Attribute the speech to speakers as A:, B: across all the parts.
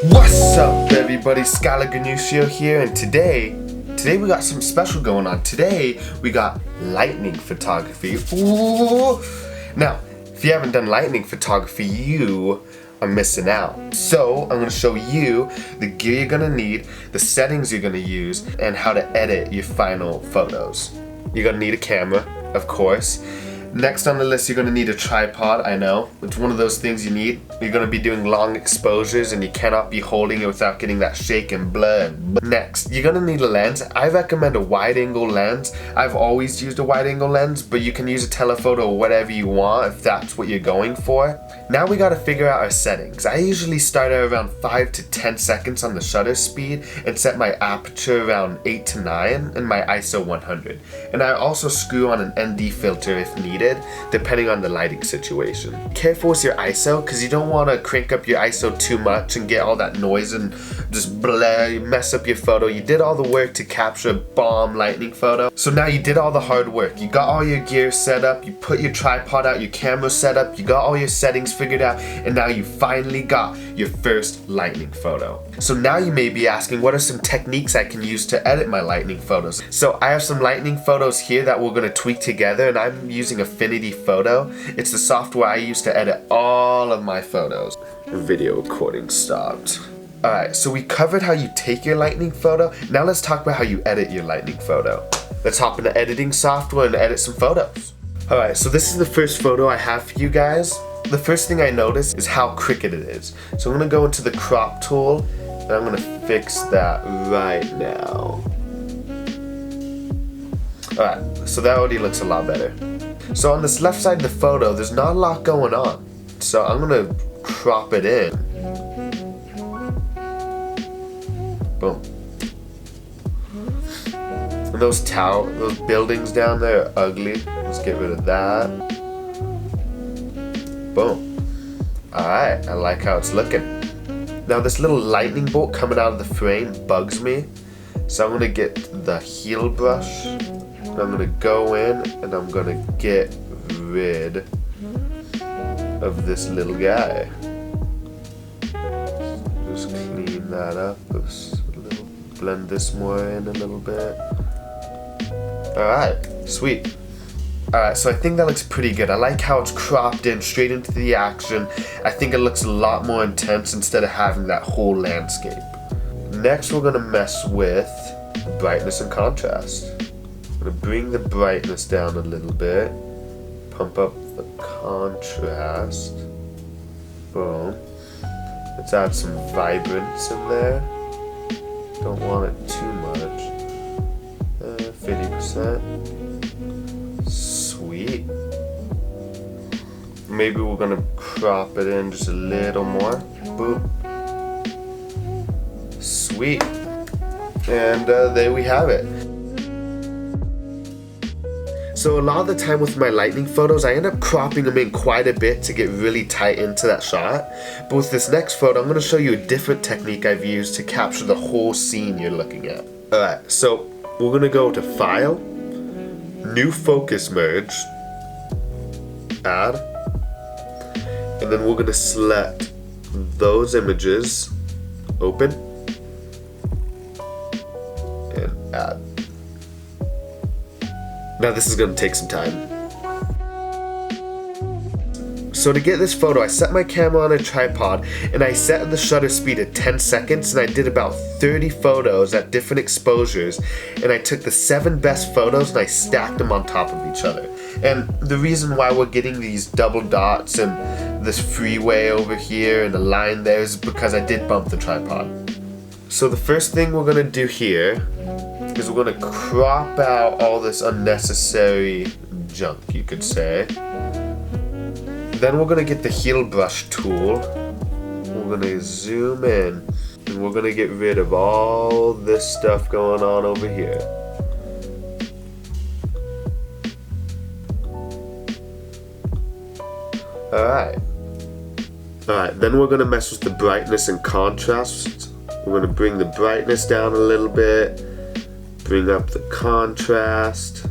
A: What's up everybody, Skylar Ganuccio here, and today we got something special going on. Today we got lightning photography. Ooh. Now, if you haven't done lightning photography, you are missing out. So I'm going to show you the gear you're going to need, the settings you're going to use, and how to edit your final photos. You're going to need a camera, of course. Next on the list, you're going to need a tripod. I know, it's one of those things you need. You're going to be doing long exposures and you cannot be holding it without getting that shake and blur. Next, you're going to need a lens. I recommend a wide angle lens. I've always used a wide angle lens, but you can use a telephoto or whatever you want if that's what you're going for. Now we got to figure out our settings. I usually start at around 5 to 10 seconds on the shutter speed and set my aperture around 8 to 9 and my ISO 100. And I also screw on an ND filter if needed, depending on the lighting situation. Careful with your ISO, because you don't want to crank up your ISO too much and get all that noise and just blare, mess up your photo. You did all the work to capture a bomb lightning photo. So now you did all the hard work. You got all your gear set up, you put your tripod out, your camera set up, you got all your settings figured out, and now you finally got your first lightning photo. So now you may be asking, what are some techniques I can use to edit my lightning photos? So I have some lightning photos here that we're going to tweak together, and I'm using Affinity Photo. It's the software I use to edit all of my photos. Video recording stopped. Alright, so we covered how you take your lightning photo. Now let's talk about how you edit your lightning photo. Let's hop into editing software and edit some photos. Alright, so this is the first photo I have for you guys. The first thing I notice is how crooked it is. So I'm going to go into the crop tool and I'm going to fix that right now. Alright, so that already looks a lot better. So on this left side of the photo, there's not a lot going on. So I'm going to crop it in. Boom. And those buildings down there are ugly. Let's get rid of that. Boom. Alright, I like how it's looking. Now this little lightning bolt coming out of the frame bugs me. So I'm going to get the heel brush. And I'm going to go in and I'm going to get rid of this little guy. Just clean that up. Blend this more in a little bit. Alright, sweet. Alright, so I think that looks pretty good. I like how it's cropped in straight into the action. I think it looks a lot more intense instead of having that whole landscape. Next we're going to mess with brightness and contrast. I'm going to bring the brightness down a little bit. Pump up the contrast. Boom. Let's add some vibrance in there. Don't want it too much. 50%. Sweet. Maybe we're gonna crop it in just a little more. Boop. Sweet. And there we have it. So a lot of the time with my lightning photos, I end up cropping them in quite a bit to get really tight into that shot. But with this next photo, I'm going to show you a different technique I've used to capture the whole scene you're looking at. Alright, so we're going to go to File, New Focus Merge, Add, and then we're going to select those images, Open, and Add. Now this is going to take some time. So to get this photo, I set my camera on a tripod and I set the shutter speed at 10 seconds and I did about 30 photos at different exposures, and I took the 7 best photos and I stacked them on top of each other. And the reason why we're getting these double dots and this freeway over here and the line there is because I did bump the tripod. So the first thing we're going to do here is we're going to crop out all this unnecessary junk, you could say. Then we're going to get the heel brush tool. We're going to zoom in and we're going to get rid of all this stuff going on over here. Alright, then we're going to mess with the brightness and contrast. We're going to bring the brightness down a little bit. Bring up the contrast.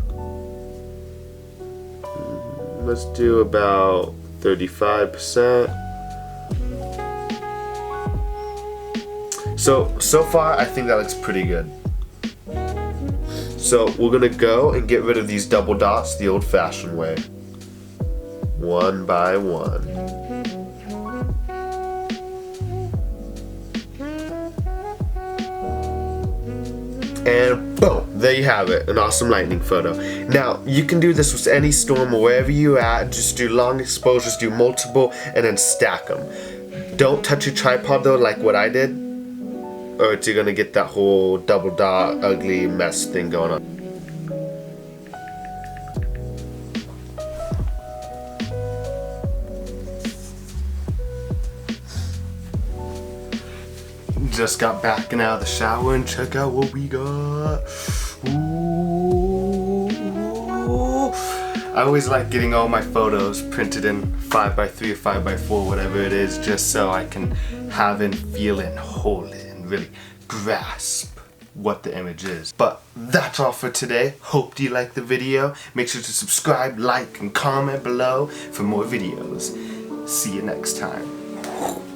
A: Let's do about 35%. So far I think that looks pretty good. So we're gonna go and get rid of these double dots the old-fashioned way. One by one. And boom, there you have it, an awesome lightning photo. Now, you can do this with any storm or wherever you're at. Just do long exposures, do multiple, and then stack them. Don't touch your tripod though, like what I did, or you're gonna get that whole double dot ugly mess thing going on. Just got back and out of the shower and check out what we got. Ooh. I always like getting all my photos printed in 5x3 or 5x4, whatever it is, just so I can have and feel and hold it and really grasp what the image is. But that's all for today. Hope you liked the video. Make sure to subscribe, like, and comment below for more videos. See you next time.